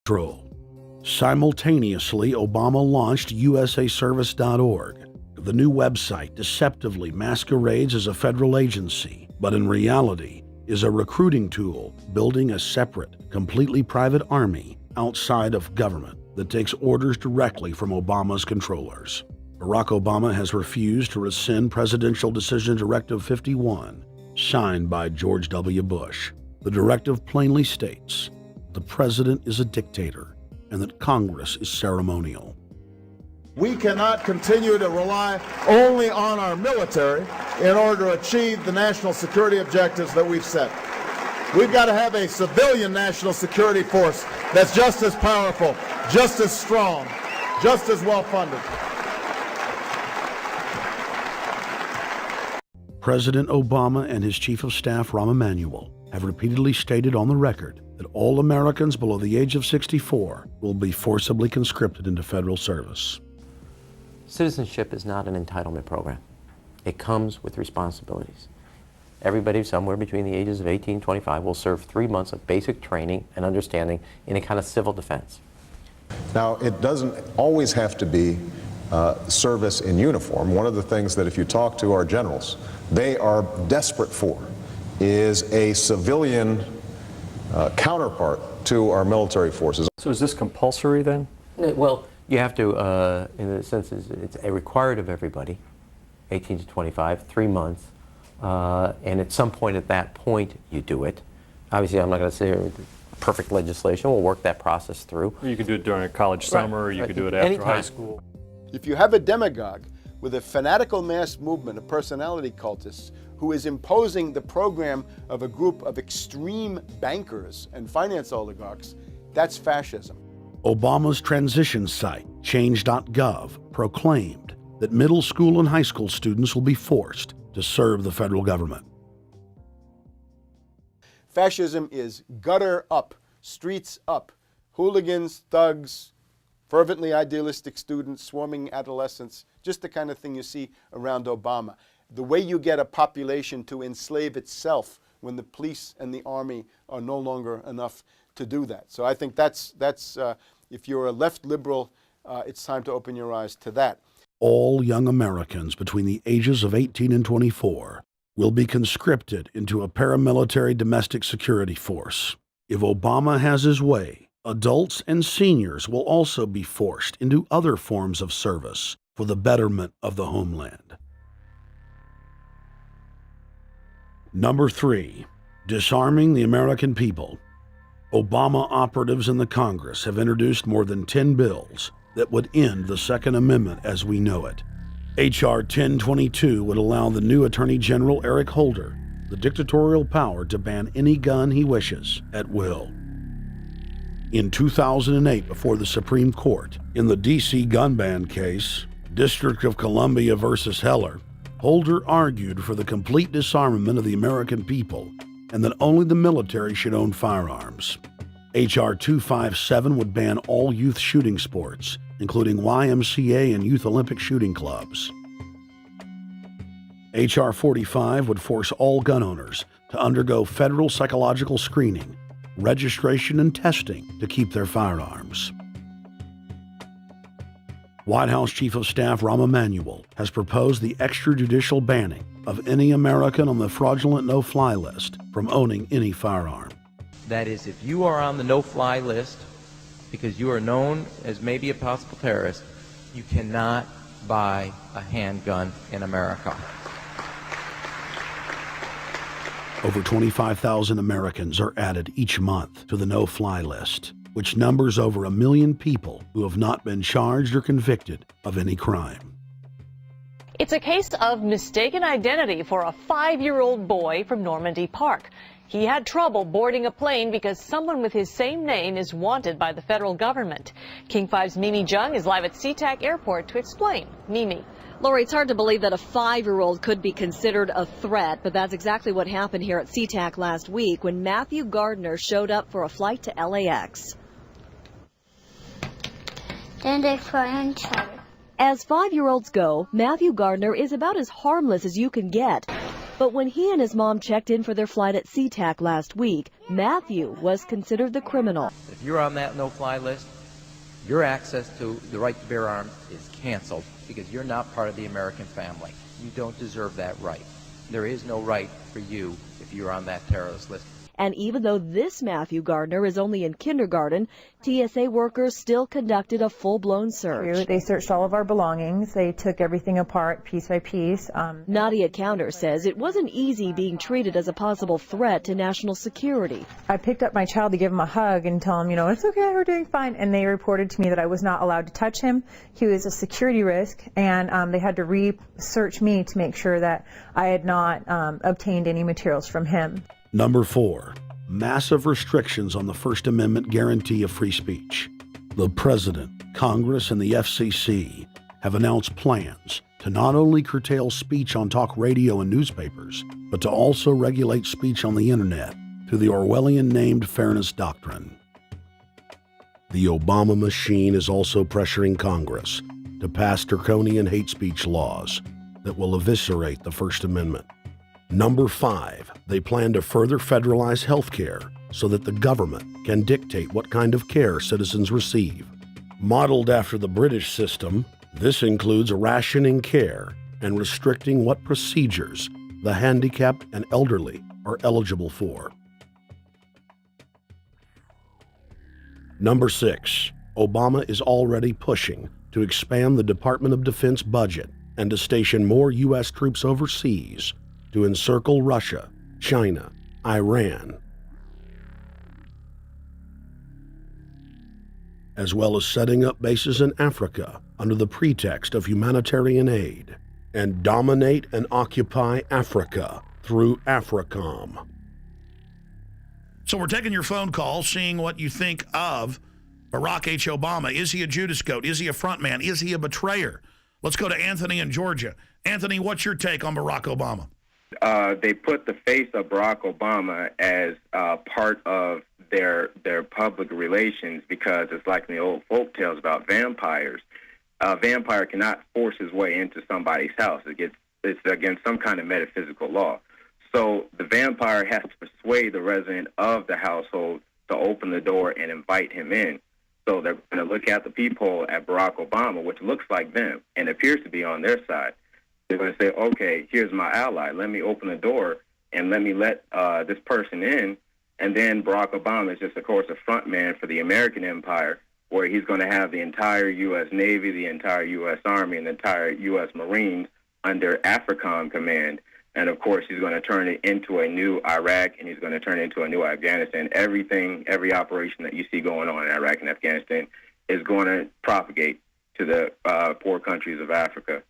control. Simultaneously, Obama launched USAService.org. The new website deceptively masquerades as a federal agency, but in reality is a recruiting tool building a separate, completely private army outside of government that takes orders directly from Obama's controllers. Barack Obama has refused to rescind Presidential Decision Directive 51, signed by George W. Bush. The directive plainly states the president is a dictator and that Congress is ceremonial. We cannot continue to rely only on our military in order to achieve the national security objectives that we've set. We've got to have a civilian national security force that's just as powerful, just as strong, just as well funded. President Obama and his Chief of Staff, Rahm Emanuel, have repeatedly stated on the record that all Americans below the age of 64 will be forcibly conscripted into federal service. Citizenship is not an entitlement program. It comes with responsibilities. Everybody somewhere between the ages of 18 and 25 will serve 3 months of basic training and understanding in a kind of civil defense. Now, it doesn't always have to be service in uniform. One of the things that if you talk to our generals, they are desperate for is a civilian counterpart to our military forces. So is this compulsory then? Well, you have to, in a sense, it's required of everybody, 18 to 25, 3 months, and at some point at that point you do it. Obviously, I'm not going to say perfect legislation. We'll work that process through. You could do it during a college summer, or you could do it after Anytime. high school. If you have a demagogue with a fanatical mass movement of personality cultists who is imposing the program of a group of extreme bankers and finance oligarchs, that's fascism. Obama's transition site, change.gov, proclaimed that middle school and high school students will be forced to serve the federal government. Fascism is gutter up, streets up, hooligans, thugs, fervently idealistic students, swarming adolescents, just the kind of thing you see around Obama. The way you get a population to enslave itself when the police and the army are no longer enough to do that. So I think that's if you're a left liberal, it's time to open your eyes to that. All young Americans between the ages of 18 and 24 will be conscripted into a paramilitary domestic security force. If Obama has his way, adults and seniors will also be forced into other forms of service for the betterment of the homeland. Number 3, disarming the American people. Obama operatives in the Congress have introduced more than 10 bills that would end the Second Amendment as we know it. H.R. 1022 would allow the new Attorney General Eric Holder the dictatorial power to ban any gun he wishes at will. In 2008, before the Supreme Court, in the D.C. gun ban case, District of Columbia versus Heller, Holder argued for the complete disarmament of the American people and that only the military should own firearms. H.R. 257 would ban all youth shooting sports, including YMCA and Youth Olympic shooting clubs. H.R. 45 would force all gun owners to undergo federal psychological screening, registration, and testing to keep their firearms. White House Chief of Staff Rahm Emanuel has proposed the extrajudicial banning of any American on the fraudulent no-fly list from owning any firearm. That is, if you are on the no-fly list because you are known as maybe a possible terrorist, you cannot buy a handgun in America. Over 25,000 Americans are added each month to the no-fly list, which numbers over 1 million people who have not been charged or convicted of any crime. It's a case of mistaken identity for a 5-year-old boy from Normandy Park. He had trouble boarding a plane because someone with his same name is wanted by the federal government. King 5's Mimi Jung is live at SeaTac Airport to explain. Mimi. Lori, it's hard to believe that a 5-year-old could be considered a threat, but that's exactly what happened here at SeaTac last week when Matthew Gardner showed up for a flight to LAX. Then they fly on each other. As 5-year-olds go, Matthew Gardner is about as harmless as you can get. But when he and his mom checked in for their flight at SeaTac last week, Matthew was considered the criminal. If you're on that no-fly list, your access to the right to bear arms is canceled because you're not part of the American family. You don't deserve that right. There is no right for you if you're on that terrorist list. And even though this Matthew Gardner is only in kindergarten, TSA workers still conducted a full-blown search. They searched all of our belongings. They took everything apart piece by piece. Nadia Counter says it wasn't easy being treated as a possible threat to national security. I picked up my child to give him a hug and tell him, it's okay, we're doing fine. And they reported to me that I was not allowed to touch him. He was a security risk, and they had to research me to make sure that I had not obtained any materials from him. Number 4, massive restrictions on the First Amendment guarantee of free speech. The President, Congress, and the FCC have announced plans to not only curtail speech on talk radio and newspapers, but to also regulate speech on the internet through the Orwellian-named Fairness Doctrine. The Obama machine is also pressuring Congress to pass draconian hate speech laws that will eviscerate the First Amendment. Number 5, they plan to further federalize health care so that the government can dictate what kind of care citizens receive. Modeled after the British system, this includes rationing care and restricting what procedures the handicapped and elderly are eligible for. Number 6, Obama is already pushing to expand the Department of Defense budget and to station more U.S. troops overseas to encircle Russia, China, Iran, as well as setting up bases in Africa under the pretext of humanitarian aid, and dominate and occupy Africa through AFRICOM. So we're taking your phone call, seeing what you think of Barack H. Obama. Is he a Judas goat? Is he a front man? Is he a betrayer? Let's go to Anthony in Georgia. Anthony, what's your take on Barack Obama? They put the face of Barack Obama as part of their public relations because it's like in the old folk tales about vampires. A vampire cannot force his way into somebody's house. It's against some kind of metaphysical law. So the vampire has to persuade the resident of the household to open the door and invite him in. So they're going to look at the peephole at Barack Obama, which looks like them and appears to be on their side. They're going to say, okay, here's my ally. Let me open the door and let me let this person in. And then Barack Obama is just, of course, a front man for the American empire, where he's going to have the entire U.S. Navy, the entire U.S. Army, and the entire U.S. Marines under AFRICOM command. And, of course, he's going to turn it into a new Iraq, and he's going to turn it into a new Afghanistan. Every operation that you see going on in Iraq and Afghanistan is going to propagate to the poor countries of Africa.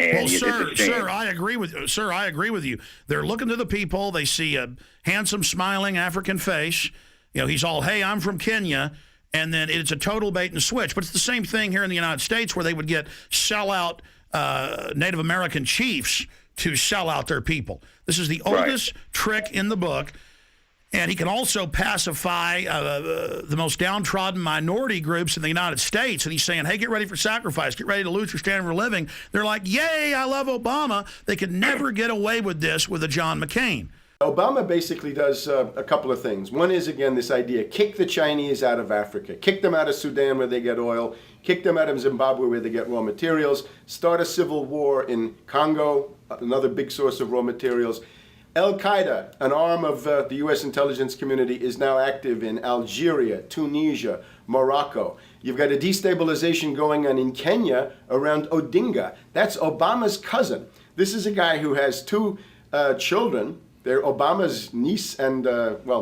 And well, sir, I agree with you. They're looking to the people. They see a handsome, smiling African face. He's all, hey, I'm from Kenya. And then it's a total bait and switch. But it's the same thing here in the United States where they would get sellout Native American chiefs to sell out their people. This is the oldest trick in the book. And he can also pacify the most downtrodden minority groups in the United States. And he's saying, hey, get ready for sacrifice. Get ready to lose your standard of living. They're like, yay, I love Obama. They could never get away with this with a John McCain. Obama basically does a couple of things. One is, again, this idea, kick the Chinese out of Africa. Kick them out of Sudan where they get oil. Kick them out of Zimbabwe where they get raw materials. Start a civil war in Congo, another big source of raw materials. Al-Qaeda, an arm of the U.S. intelligence community, is now active in Algeria, Tunisia, Morocco. You've got a destabilization going on in Kenya around Odinga. That's Obama's cousin. This is a guy who has two children. They're Obama's niece and,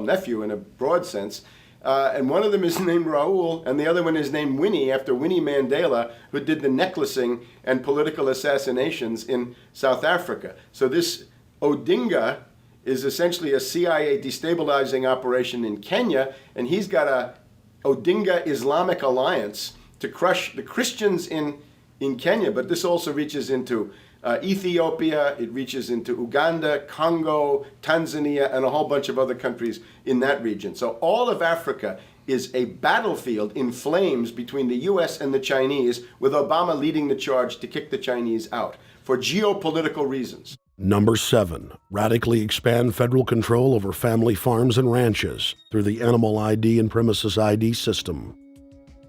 nephew in a broad sense. And one of them is named Raul, and the other one is named Winnie, after Winnie Mandela, who did the necklacing and political assassinations in South Africa. So this Odinga is essentially a CIA destabilizing operation in Kenya, and he's got a Odinga Islamic Alliance to crush the Christians in Kenya, but this also reaches into Ethiopia, it reaches into Uganda, Congo, Tanzania, and a whole bunch of other countries in that region. So all of Africa is a battlefield in flames between the U.S. and the Chinese, with Obama leading the charge to kick the Chinese out for geopolitical reasons. Number 7, radically expand federal control over family farms and ranches through the Animal ID and Premises ID system.